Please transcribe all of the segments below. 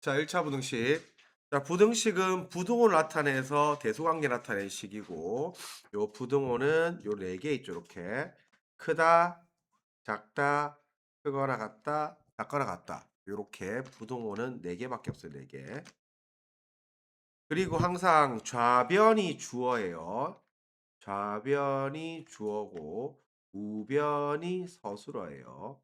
자, 1차 부등식. 자, 부등식은 부등호를 나타내서 대소관계 나타낸 식이고, 요 부등호는 요 네 개 있죠, 이렇게. 크다, 작다, 크거나 같다, 작거나 같다. 요렇게 부등호는 네 개밖에 없어요, 네 개. 그리고 항상 좌변이 주어예요. 좌변이 주어고 우변이 서술어예요.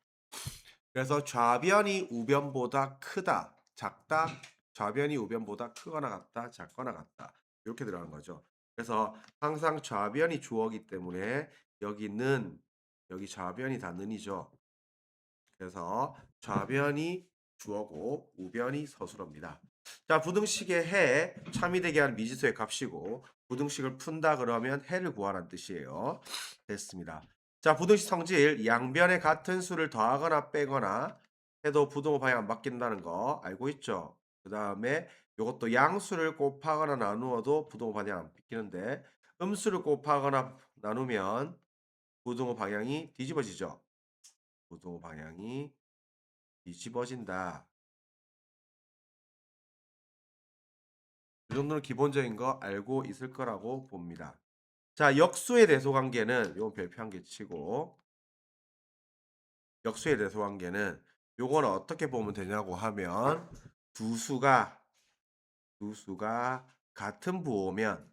그래서 좌변이 우변보다 크다, 작다, 좌변이 우변보다 크거나 같다, 작거나 같다. 이렇게 들어가는 거죠. 그래서 항상 좌변이 주어기 때문에 여기는 여기 좌변이 다 는이죠. 그래서 좌변이 주어고 우변이 서술어입니다. 자, 부등식의 해, 참이되게 하는 미지수의 값이고 부등식을 푼다 그러면 해를 구하라는 뜻이에요. 됐습니다. 자, 부등식 성질 양변에 같은 수를 더하거나 빼거나 해도 부등호 방향 안 바뀐다는 거 알고 있죠? 그 다음에 이것도 양수를 곱하거나 나누어도 부등호 방향 안 바뀌는데 음수를 곱하거나 나누면 부등호 방향이 뒤집어지죠. 부등호 방향이 뒤집어진다. 이 정도는 기본적인 거 알고 있을 거라고 봅니다. 자, 역수의 대소관계는 요건 별표 한 개 치고 역수의 대소관계는 요거는 어떻게 보면 되냐고 하면 두 수가 같은 부호면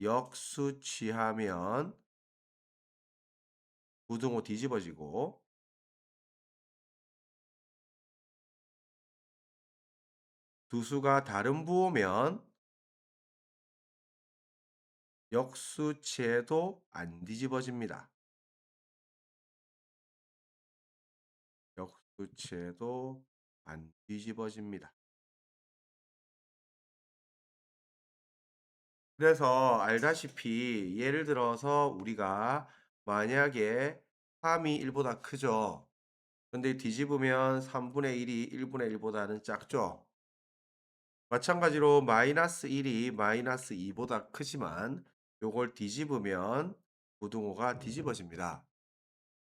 역수 취하면 부등호 뒤집어지고 두 수가 다른 부호면 역수 취해도 안 뒤집어집니다. 역수 취해도 안 뒤집어집니다. 그래서 알다시피 예를 들어서 우리가 만약에 3이 1보다 크죠. 근데 뒤집으면 3분의 1이 1분의 1보다는 작죠. 마찬가지로 마이너스 1이 마이너스 2보다 크지만 요걸 뒤집으면 부등호가 뒤집어집니다.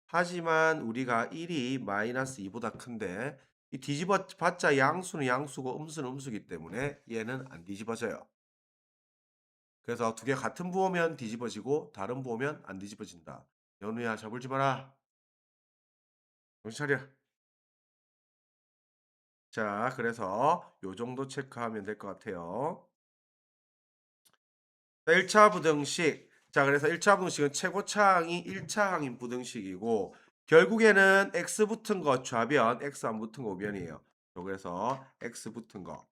하지만 우리가 1이 마이너스 2보다 큰데 이 뒤집어 봤자 양수는 양수고 음수는 음수기 때문에 얘는 안 뒤집어져요. 그래서 두 개 같은 부호면 뒤집어지고 다른 부호면 안 뒤집어진다. 연우야, 잡을지 마라. 정신 차려. 자, 그래서 요 정도 체크하면 될 것 같아요. 자, 1차 부등식. 자, 그래서 1차 부등식은 최고차항이 1차 항인 부등식이고 결국에는 x 붙은 거 좌변, x 안 붙은 거 우변이에요. 그래서 x 붙은 거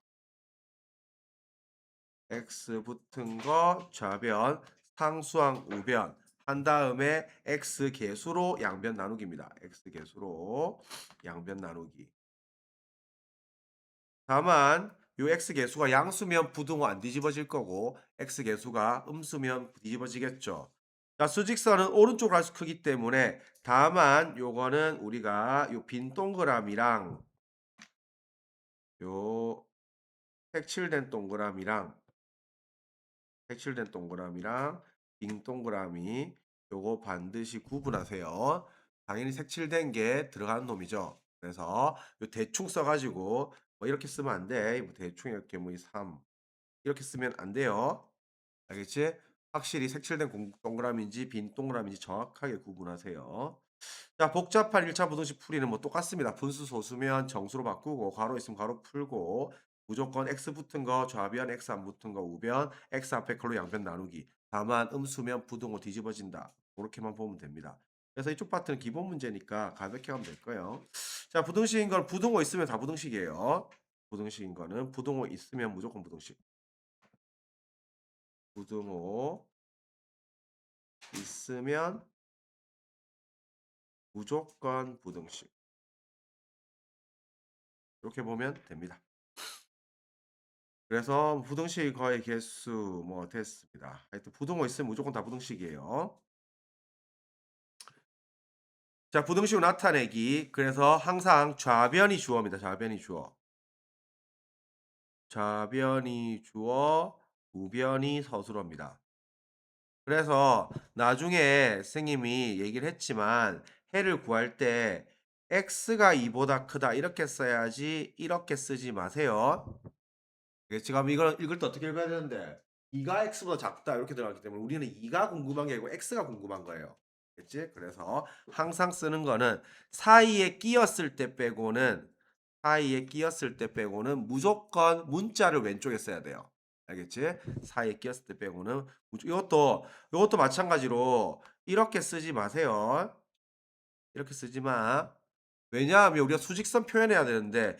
좌변, 상수항 우변 한 다음에 x 개수로 양변 나누기입니다. x 개수로 양변 나누기. 다만 요 x 개수가 양수면 부등호 안 뒤집어질 거고 x 개수가 음수면 뒤집어지겠죠. 자, 수직선은 오른쪽으로 할수 크기 때문에 다만 요거는 우리가 요 빈 동그라미랑 요 색칠된 동그라미랑 빈 동그라미 요거 반드시 구분하세요. 당연히 색칠된 게 들어가는 놈이죠. 그래서 요 대충 써가지고 뭐 이렇게 쓰면 안 돼. 뭐 대충 이렇게 뭐 3 이렇게 쓰면 안 돼요. 알겠지? 확실히 색칠된 동그라미인지 빈 동그라미인지 정확하게 구분하세요. 자, 복잡한 1차 부등식 풀이는 뭐 똑같습니다. 분수 소수면 정수로 바꾸고 괄호 있으면 괄호 풀고 무조건 x 붙은 거 좌변, x 안 붙은 거 우변, x 앞에 걸로 양변 나누기. 다만 음수면 부등호 뒤집어진다. 그렇게만 보면 됩니다. 그래서 이쪽 파트는 기본 문제니까 가볍게 하면 될 거예요. 자, 부등식인 건 부등호 있으면 다 부등식이에요. 부등식인 거는 부등호 있으면 무조건 부등식. 부등호 있으면 무조건 부등식. 이렇게 보면 됩니다. 그래서 부등식 거의 개수 뭐 됐습니다. 하여튼 부등호 있으면 무조건 다 부등식이에요. 자, 부등식으로 나타내기. 그래서 항상 좌변이 주어입니다. 좌변이 주어. 좌변이 주어, 우변이 서술어입니다. 그래서 나중에 선생님이 얘기를 했지만 해를 구할 때 x가 2보다 크다 이렇게 써야지 이렇게 쓰지 마세요. 예, 지금 이걸 읽을 때 어떻게 읽어야 되는데 2가 x보다 작다 이렇게 들어갔기 때문에 우리는 2가 궁금한 게 아니고 x가 궁금한 거예요. 알겠지? 그래서 항상 쓰는 거는 사이에 끼었을 때 빼고는 무조건 문자를 왼쪽에 써야 돼요. 알겠지? 사이에 끼었을 때 빼고는 이것도 마찬가지로 이렇게 쓰지 마세요. 이렇게 쓰지 마. 왜냐하면 우리가 수직선 표현해야 되는데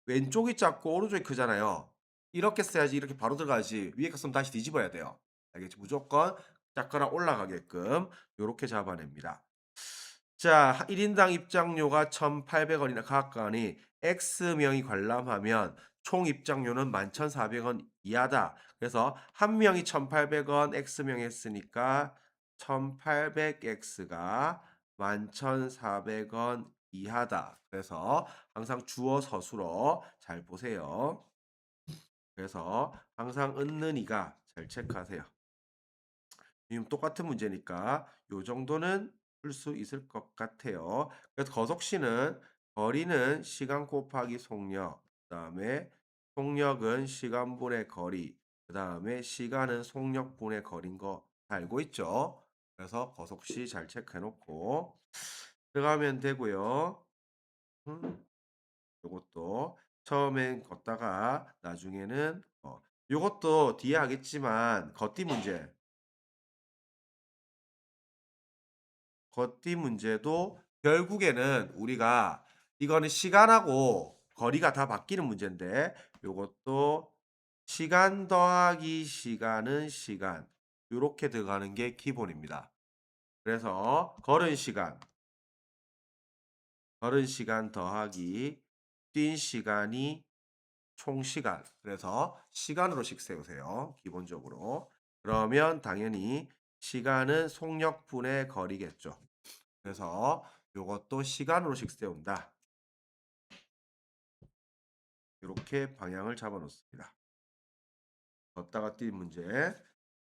왼쪽이 작고 오른쪽이 크잖아요. 이렇게 써야지 이렇게 바로 들어가지 위에 거 쓰면 다시 뒤집어야 돼요. 알겠지? 무조건 작거나 올라가게끔 요렇게 잡아냅니다. 자, 1인당 입장료가 1,800원이나 각각하니 X명이 관람하면 총 입장료는 11,400원 이하다. 그래서 한 명이 1,800원 X명이 했으니까 1,800X가 11,400원 이하다. 그래서 항상 주어 서술어 잘 보세요. 그래서 항상 있는 이가 잘 체크하세요. 지금 똑같은 문제니까 요 정도는 풀 수 있을 것 같아요. 그래서 거속시는 거리는 시간 곱하기 속력, 그다음에 속력은 시간분의 거리, 그다음에 시간은 속력분의 거리인 거 다 알고 있죠? 그래서 거속시 잘 체크해 놓고 들어가면 되고요. 요것도 처음엔 걷다가 나중에는 요것도 뒤에 하겠지만 걷기 문제 걷기 문제도 결국에는 우리가 이거는 시간하고 거리가 다 바뀌는 문제인데 요것도 시간 더하기 시간은 시간 요렇게 들어가는 게 기본입니다. 그래서 걸은 시간 더하기 뛴 시간이 총 시간. 그래서 시간으로씩 세우세요. 기본적으로. 그러면 당연히 시간은 속력분의 거리겠죠. 그래서 요것도 시간으로씩 세운다. 이렇게 방향을 잡아 놓습니다. 걷다가 뛴 문제.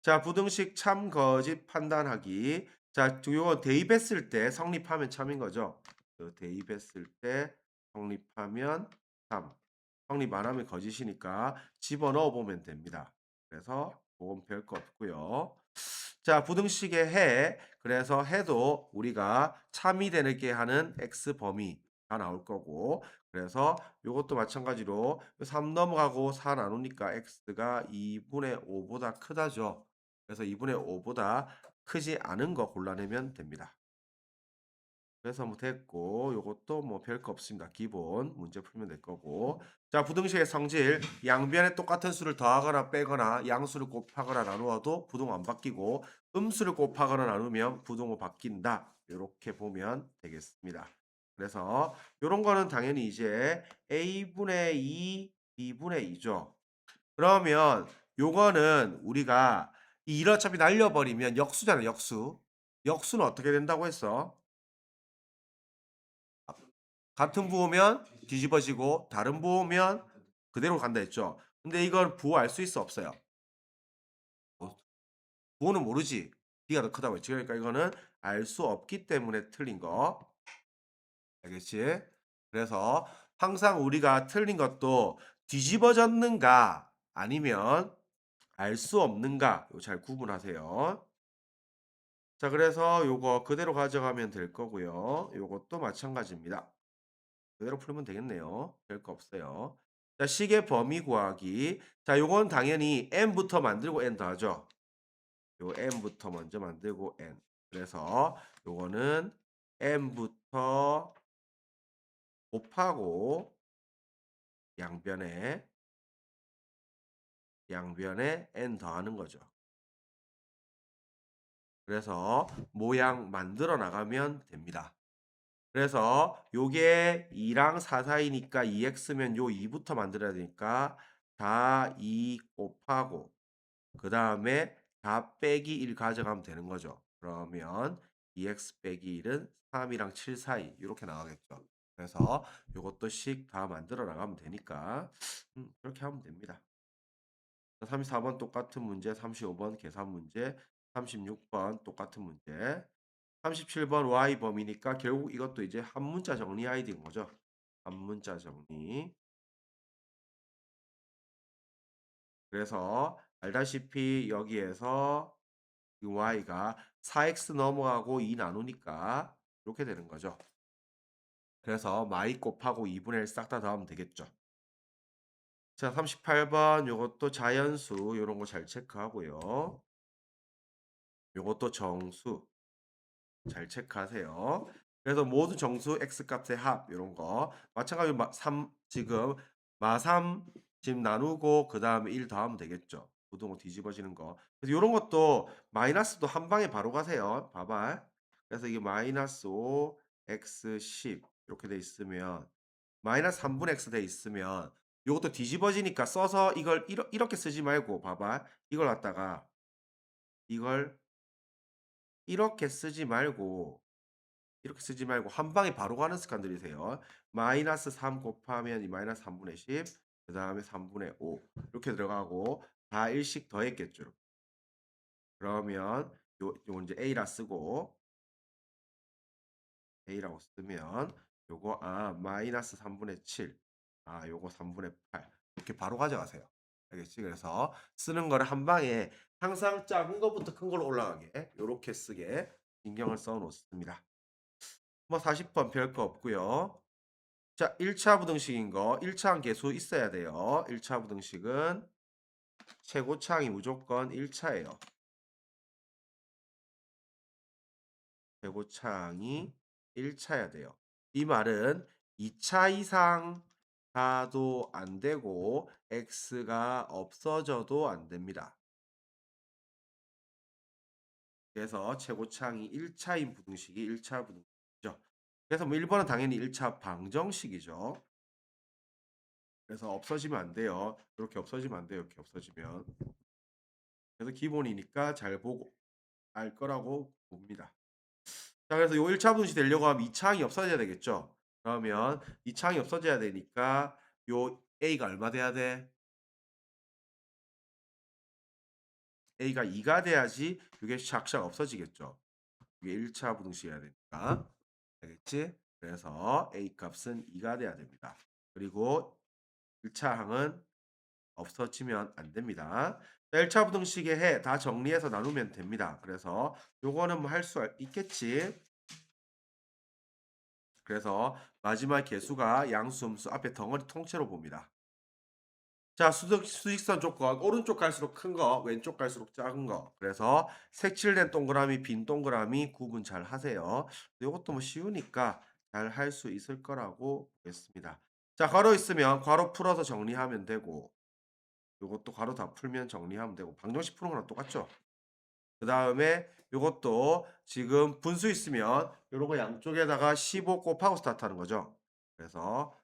자, 부등식 참 거짓 판단하기. 자, 요거 대입했을 때 성립하면 참인 거죠. 대입했을 때 성립하면 참. 성립 안 하면 거짓이니까 집어넣어 보면 됩니다. 그래서 그건 별거 없고요. 자, 부등식의 해. 그래서 해도 우리가 참이 되게 하는 x 범위가 나올 거고 그래서 이것도 마찬가지로 3 넘어가고 4 나누니까 x가 2분의 5보다 크다죠. 그래서 2분의 5보다 크지 않은 거 골라내면 됩니다. 그래서 뭐 됐고 요것도 뭐 별거 없습니다. 기본 문제 풀면 될 거고 자 부등식의 성질 양변에 똑같은 수를 더하거나 빼거나 양수를 곱하거나 나누어도 부동 안 바뀌고 음수를 곱하거나 나누면 부동호 바뀐다. 이렇게 보면 되겠습니다. 그래서 요런 거는 당연히 이제 a분의 2 b분의 2죠. 그러면 요거는 우리가 이1 어차피 날려버리면 역수잖아 역수. 역수는 어떻게 된다고 했어? 같은 부호면 뒤집어지고 다른 부호면 그대로 간다 했죠. 근데 이걸 부호 알 수 있어 없어요? 부호는 모르지. B가 더 크다고 했지. 그러니까 이거는 알 수 없기 때문에 틀린 거. 알겠지? 그래서 항상 우리가 틀린 것도 뒤집어졌는가 아니면 알 수 없는가 잘 구분하세요. 자, 그래서 요거 그대로 가져가면 될 거고요. 요것도 마찬가지입니다. 그대로 풀면 되겠네요. 별 거 없어요. 자, 식의 범위 구하기. 자, 요건 당연히 n부터 만들고 n 더하죠. 요 n부터 먼저 만들고 n. 그래서 요거는 n부터 곱하고 양변에 n 더하는 거죠. 그래서 모양 만들어 나가면 됩니다. 그래서 요게 2랑 4 사이니까 2x면 요 2부터 만들어야 되니까 다 2 곱하고 그 다음에 다 빼기 1 가져가면 되는 거죠. 그러면 2x 빼기 1은 3이랑 7 사이 이렇게 나가겠죠. 그래서 요것도 식 다 만들어 나가면 되니까 그렇게 하면 됩니다. 34번 똑같은 문제, 35번 계산 문제, 36번 똑같은 문제 37번 Y 범위니까 결국 이것도 이제 한 문자 정리해야 되는 거죠. 한 문자 정리. 그래서 알다시피 여기에서 이 Y가 4X 넘어가고 2 나누니까 이렇게 되는 거죠. 그래서 마이 곱하고 2분의 1 싹 다 더하면 되겠죠. 자, 38번 요것도 자연수 요런 거 잘 체크하고요. 요것도 정수 잘 체크하세요. 그래서 모두 정수 x값의 합 이런 거 마찬가지로 3 지금 마3 지금 나누고 그 다음에 1 더하면 되겠죠. 부등호 뒤집어지는 거. 그래서 이런 것도 마이너스도 한 방에 바로 가세요. 봐봐. 그래서 이게 마이너스 5 x 10 이렇게 돼 있으면 마이너스 3분의 x 돼 있으면 이것도 뒤집어지니까 써서 이걸 이렇게 쓰지 말고 봐봐. 이걸 갖다가 이걸 이렇게 쓰지 말고 한 방에 바로 가는 습관 들이세요. 마이너스 3 곱하면 이 마이너스 3분의 10, 그 다음에 3분의 5 이렇게 들어가고 다 1씩 더했겠죠. 그러면 요 이제 A라 쓰고 A라고 쓰면 요거 마이너스 3분의 7, 요거 3분의 8 이렇게 바로 가져가세요. 알겠지? 그래서 쓰는 거를 한 방에 항상 작은 것부터 큰 걸로 올라가게 요렇게 쓰게 신경을 써 놓습니다. 뭐 40번 별거 없고요. 자, 1차 부등식인 거 1차 계수 있어야 돼요. 1차 부등식은 최고차항이 무조건 1차예요. 최고차항이 1차야 돼요. 이 말은 2차 이상 가도 안 되고 x가 없어져도 안 됩니다. 그래서 최고차항이 1차인 부등식이 1차 부등식이죠. 그래서 뭐 1번은 당연히 1차 방정식이죠. 그래서 없어지면 안 돼요. 이렇게 없어지면 안 돼요. 이렇게 없어지면. 그래서 기본이니까 잘 보고 알 거라고 봅니다. 자, 그래서 요 1차 분식 되려고 하면 2차항이 없어져야 되겠죠. 그러면 2차항이 없어져야 되니까 요 A가 얼마 돼야 돼? A가 2가 돼야지 이게 샥샥 없어지겠죠. 이게 1차 부등식이어야 되니까. 알겠지? 그래서 A 값은 2가 돼야 됩니다. 그리고 1차 항은 없어지면 안 됩니다. 1차 부등식의 해 다 정리해서 나누면 됩니다. 그래서 요거는 뭐 할 수 있겠지. 그래서 마지막 개수가 양수, 음수 앞에 덩어리 통째로 봅니다. 자, 수직선 조건 오른쪽 갈수록 큰 거, 왼쪽 갈수록 작은 거. 그래서 색칠된 동그라미, 빈 동그라미 구분 잘 하세요. 이것도 뭐 쉬우니까 잘 할 수 있을 거라고 보겠습니다. 자, 괄호 있으면 괄호 풀어서 정리하면 되고 요것도 괄호 다 풀면 정리하면 되고 방정식 푸는 거랑 똑같죠? 그 다음에 요것도 지금 분수 있으면 요런 거 양쪽에다가 15 곱하고 스타트하는 거죠. 그래서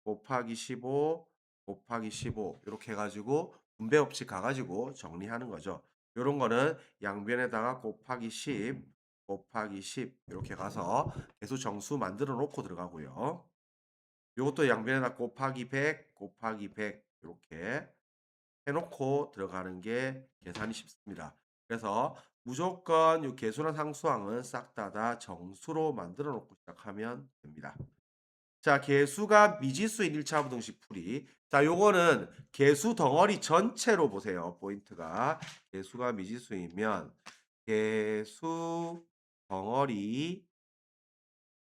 곱하기 15 곱하기 15 이렇게 해가지고 분배 법칙 가가지고 정리하는 거죠. 요런 거는 양변에다가 곱하기 10 곱하기 10 이렇게 가서 계수 정수 만들어 놓고 들어가고요. 요것도 양변에다 곱하기 100 곱하기 100 이렇게 해놓고 들어가는 게 계산이 쉽습니다. 그래서 무조건 이 계수나 상수항은 싹 다 정수로 만들어 놓고 시작하면 됩니다. 자, 개수가 미지수인 1차 부등식 풀이. 자, 요거는 개수 덩어리 전체로 보세요. 포인트가 개수가 미지수이면 개수 덩어리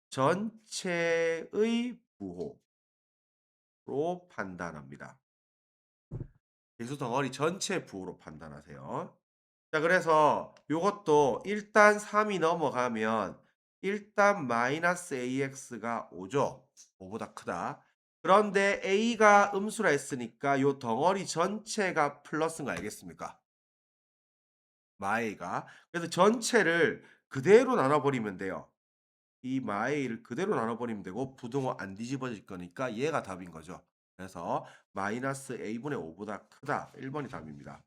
전체의 부호로 판단합니다. 개수 덩어리 전체 부호로 판단하세요. 자, 그래서 요것도 일단 3이 넘어가면 일단 마이너스 AX가 5죠. 5보다 크다. 그런데 A가 음수라 했으니까 요 덩어리 전체가 플러스인 거 알겠습니까? 마A가. 그래서 전체를 그대로 나눠버리면 돼요. 이 마A를 그대로 나눠버리면 되고 부등호 안 뒤집어질 거니까 얘가 답인 거죠. 그래서 마이너스 A분의 5보다 크다. 1번이 답입니다.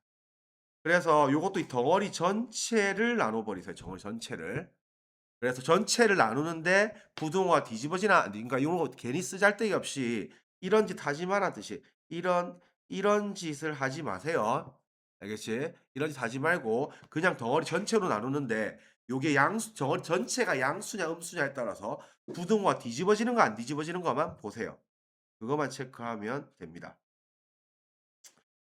그래서 요것도 이 덩어리 전체를 나눠버리세요. 덩어리 전체를. 그래서 전체를 나누는데 부등호가 뒤집어지나 그러니까 이런 거 괜히 쓰잘데기 없이 이런 짓 하지 말라듯이 이런 짓을 하지 마세요. 알겠지? 이런 짓 하지 말고 그냥 덩어리 전체로 나누는데 요게 양수 전체가 양수냐 음수냐에 따라서 부등호가 뒤집어지는 거 안 뒤집어지는 거만 보세요. 그거만 체크하면 됩니다.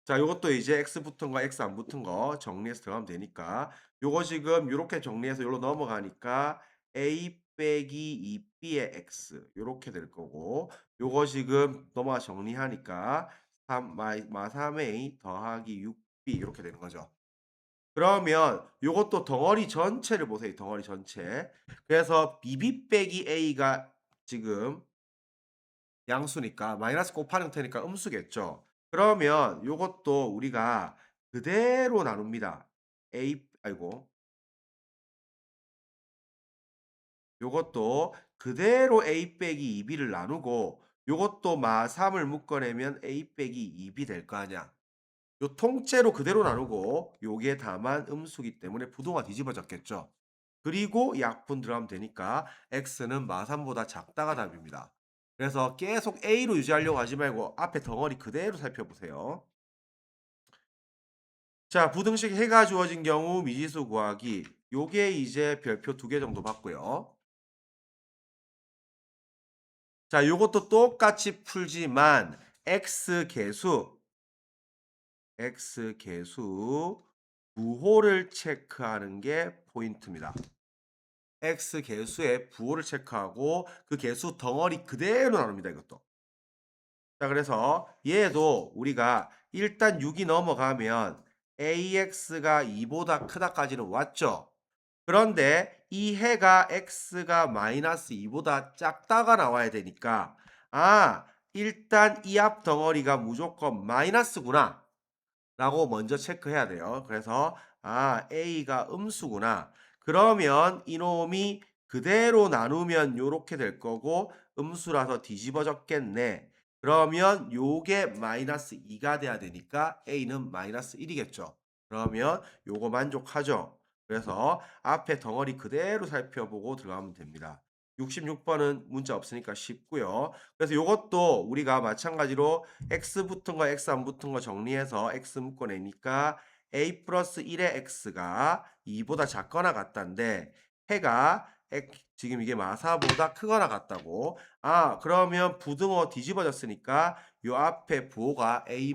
자, 요것도 이제 x 붙은 거 x 안 붙은 거 정리해서 들어가면 되니까 요거 지금 요렇게 정리해서 요로 넘어가니까 a 빼기 2b의 x 요렇게 될 거고 요거 지금 넘어가 정리하니까 3 마 3a 더하기 6b 요렇게 되는 거죠. 그러면 요것도 덩어리 전체를 보세요. 덩어리 전체. 그래서 bb 빼기 a가 지금 양수니까 마이너스 곱하는 형태니까 음수겠죠. 그러면 요것도 우리가 그대로 나눕니다. 요것도 그대로 a 빼기 2b를 나누고 요것도 마 3을 묶어내면 a 빼기 2b 될 거 아니야. 요 통째로 그대로 나누고 요게 다만 음수기 때문에 부동화 뒤집어졌겠죠. 그리고 약분 들어가면 되니까 x는 마3보다 작다가 답입니다. 그래서 계속 a로 유지하려고 하지 말고 앞에 덩어리 그대로 살펴보세요. 자, 부등식 해가 주어진 경우 미지수 구하기. 요게 이제 별표 2개 정도 받고요. 자, 요것도 똑같이 풀지만 x 개수 부호를 체크하는 게 포인트입니다. x 개수의 부호를 체크하고 그 개수 덩어리 그대로 나눕니다. 이것도. 자, 그래서 얘도 우리가 일단 6이 넘어가면 ax가 2보다 크다까지는 왔죠. 그런데 이 해가 x가 마이너스 2보다 작다가 나와야 되니까 일단 이 앞 덩어리가 무조건 마이너스구나 라고 먼저 체크해야 돼요. 그래서 a가 음수구나. 그러면 이놈이 그대로 나누면 요렇게 될 거고 음수라서 뒤집어졌겠네. 그러면 요게 마이너스 2가 돼야 되니까 a는 마이너스 1이겠죠. 그러면 요거 만족하죠. 그래서 앞에 덩어리 그대로 살펴보고 들어가면 됩니다. 66번은 문자 없으니까 쉽고요. 그래서 요것도 우리가 마찬가지로 x 붙은 거 x 안 붙은 거 정리해서 x 묶어내니까 a 플러스 1의 x가 2보다 작거나 같다인데 해가 지금 이게 마사보다 크거나 같다고. 그러면 부등호 뒤집어졌으니까 요 앞에 부호가 a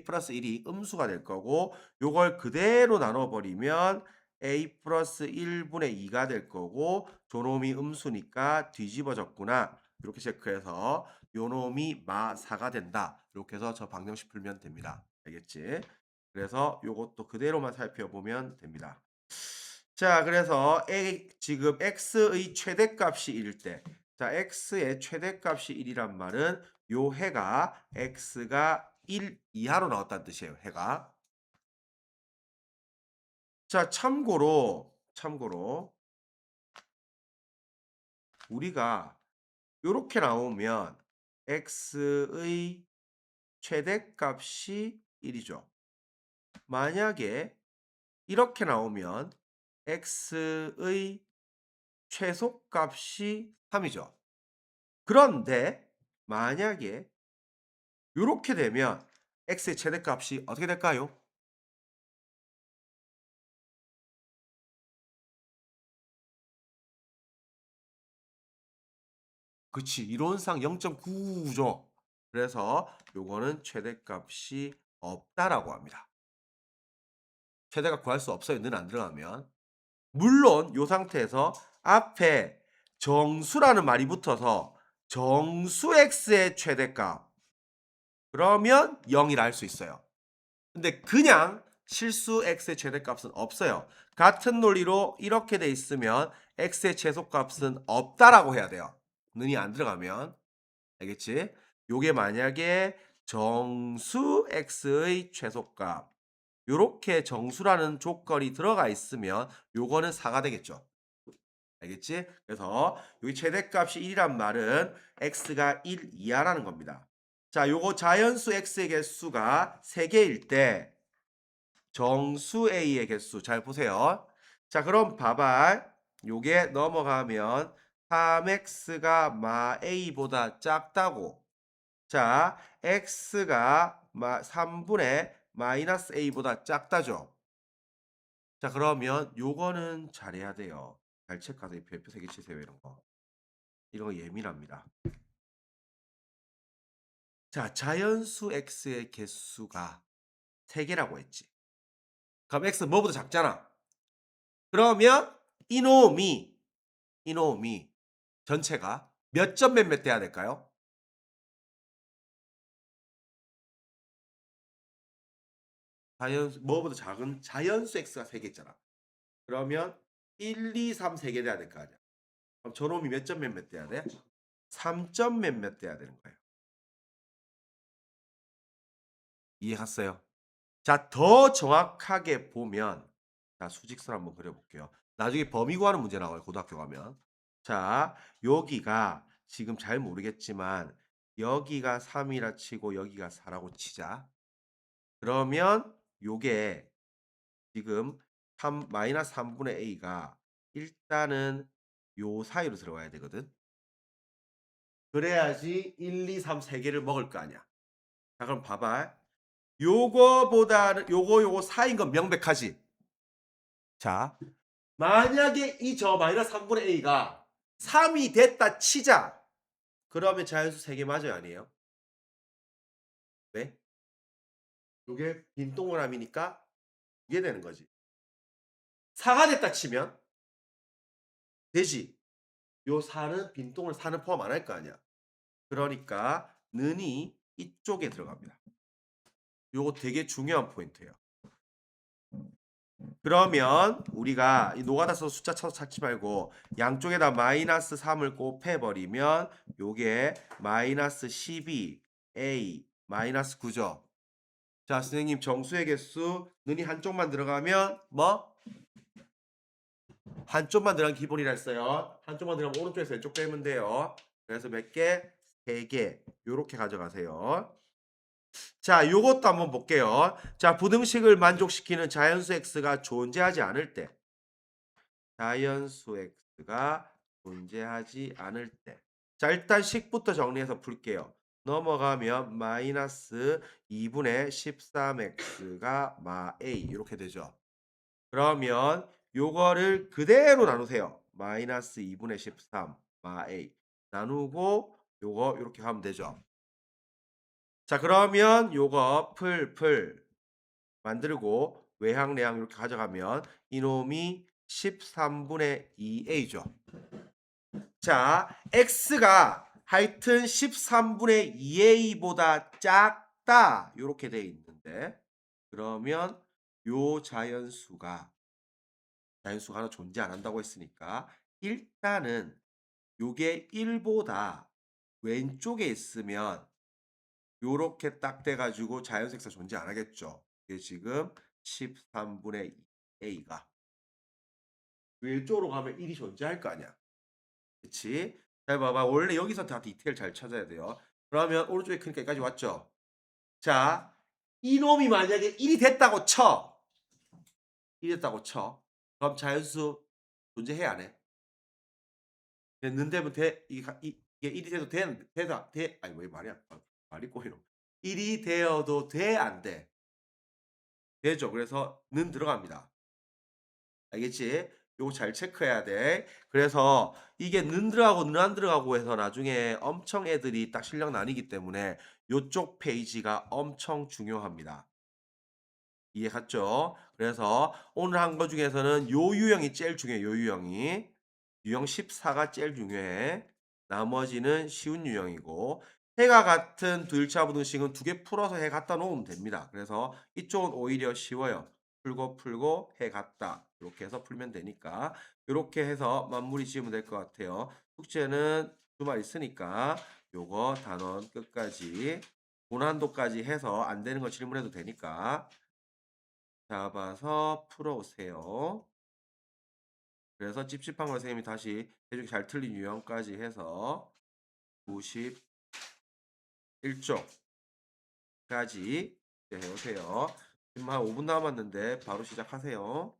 플러스 1이 음수가 될 거고 요걸 그대로 나눠버리면 a 플러스 1분의 2가 될 거고 저놈이 음수니까 뒤집어졌구나. 이렇게 체크해서 요놈이 마4가 된다. 이렇게 해서 저 방정식 풀면 됩니다. 알겠지? 그래서 요것도 그대로만 살펴보면 됩니다. 자, 그래서 지금 x의 최대값이 1일 때, 자, x의 최대값이 1이란 말은 요 해가 x가 1 이하로 나왔다는 뜻이에요. 해가. 자, 참고로 우리가 요렇게 나오면 x의 최대값이 1이죠. 만약에 이렇게 나오면 x의 최소값이 3이죠. 그런데 만약에 이렇게 되면 x의 최대값이 어떻게 될까요? 그치, 이론상 0.99죠. 그래서 요거는 최대값이 없다라고 합니다. 최대값 구할 수 없어요. 는 안 들어가면. 물론 요 상태에서 앞에 정수라는 말이 붙어서 정수 x의 최대값 그러면 0이라 할 수 있어요. 근데 그냥 실수 x의 최대값은 없어요. 같은 논리로 이렇게 돼 있으면 x의 최소값은 없다라고 해야 돼요. 는이 안 들어가면. 알겠지? 요게 만약에 정수 x의 최소값 요렇게 정수라는 조건이 들어가 있으면 요거는 4가 되겠죠. 알겠지? 그래서 여기 최대값이 1이란 말은 x가 1 이하라는 겁니다. 자, 요거 자연수 x의 개수가 3개일 때 정수 a의 개수 잘 보세요. 자, 그럼 봐봐. 요게 넘어가면 3x가 마 a보다 작다고. 자, x가 3분의 마이너스 a보다 작다죠. 자, 그러면 요거는 잘해야 돼요. 잘 체크하세요. 별표 3개 치세요, 이런 거. 이런 거 예민합니다. 자, 자연수 x의 개수가 3개라고 했지. 그럼 x 뭐보다 작잖아. 그러면 이놈이 전체가 몇 점 몇몇 돼야 될까요? 자연수 뭐보다 작은 자연수 x가 3개 있잖아. 그러면 1, 2, 3 3개 돼야 될 거 아니야. 그럼 저놈이 몇 점 몇몇 돼야 돼? 3점 몇몇 돼야 되는 거예요. 이해갔어요? 자, 더 정확하게 보면 자, 수직선 한번 그려볼게요. 나중에 범위 구하는 문제 나와요. 고등학교 가면. 자, 여기가 지금 잘 모르겠지만 여기가 3이라 치고 여기가 4라고 치자. 그러면 요게 지금 3 마이너스 3분의 a가 일단은 요 사이로 들어가야 되거든. 그래야지 1, 2, 3 세 개를 먹을 거 아니야. 자, 그럼 봐봐. 요거보다는 요거 사이인 건 명백하지. 자, 만약에 이 저 마이너스 3분의 a가 3이 됐다 치자. 그러면 자연수 3개 맞아요, 아니에요? 왜? 요게 빈 동그라미니까 이게 되는 거지. 4가 됐다 치면 되지. 요 4는 빈 동을 4는 포함 안 할 거 아니야. 그러니까 는이 이쪽에 들어갑니다. 요거 되게 중요한 포인트예요. 그러면 우리가 이 노가다 써서 숫자 쳐서 찾지 말고 양쪽에다 마이너스 3을 곱해버리면 요게 마이너스 12 a 마이너스 9죠. 자, 선생님 정수의 개수 는이 한쪽만 들어가면 뭐? 한쪽만 들어가면 기본이라 했어요. 한쪽만 들어가면 오른쪽에서 왼쪽 빼면 돼요. 그래서 몇 개? 3개. 요렇게 가져가세요. 자, 요것도 한번 볼게요. 자, 부등식을 만족시키는 자연수 x가 존재하지 않을 때. 자연수 x가 존재하지 않을 때. 자, 일단 식부터 정리해서 풀게요. 넘어가면 마이너스 2분의 13x가 마 a 이렇게 되죠. 그러면 요거를 그대로 나누세요. 마이너스 2분의 13 마 a 나누고 요거 이렇게 하면 되죠. 자, 그러면 요거 풀 만들고 외항 내항 이렇게 가져가면 이놈이 13분의 2a죠. 자, x가 하여튼 13분의 2a보다 작다 이렇게 돼 있는데 그러면 요 자연수가 하나 존재 안 한다고 했으니까 일단은 요게 1보다 왼쪽에 있으면 요렇게 딱 돼가지고 자연색사 존재 안 하겠죠. 이게 지금 13분의 2a가 왼쪽으로 가면 1이 존재할 거 아니야. 그치? 잘 봐봐. 원래 여기서 다 디테일 잘 찾아야 돼요. 그러면 오른쪽에 크니까 여기까지 왔죠. 자, 이놈이 만약에 1이 됐다고 쳐. 1이 됐다고 쳐. 그럼 자연수 존재해 안 해? 됐는데면 돼. 이게 1이 돼도 돼. 아니 왜 말이야. 말이 꼬이노. 1이 되어도 돼, 안 돼? 되죠. 그래서 는 들어갑니다. 알겠지? 요거 잘 체크해야 돼. 그래서 이게 는 들어가고 는 안 들어가고 해서 나중에 엄청 애들이 딱 실력 나뉘기 때문에 요쪽 페이지가 엄청 중요합니다. 이해 갔죠? 그래서 오늘 한 거 중에서는 요 유형이 제일 중요해. 요 유형이. 유형 14가 제일 중요해. 나머지는 쉬운 유형이고 해가 같은 두일차 부등식은 2개 풀어서 해 갖다 놓으면 됩니다. 그래서 이쪽은 오히려 쉬워요. 풀고 해 같다. 이렇게 해서 풀면 되니까 이렇게 해서 마무리 지으면 될 것 같아요. 숙제는 주말 있으니까 요거 단원 끝까지 고난도까지 해서 안 되는 거 질문해도 되니까 잡아서 풀어오세요. 그래서 찝찝한 걸 선생님이 다시 해주기 잘 틀린 유형까지 해서 91쪽까지 해오세요. 지금 한 5분 남았는데 바로 시작하세요.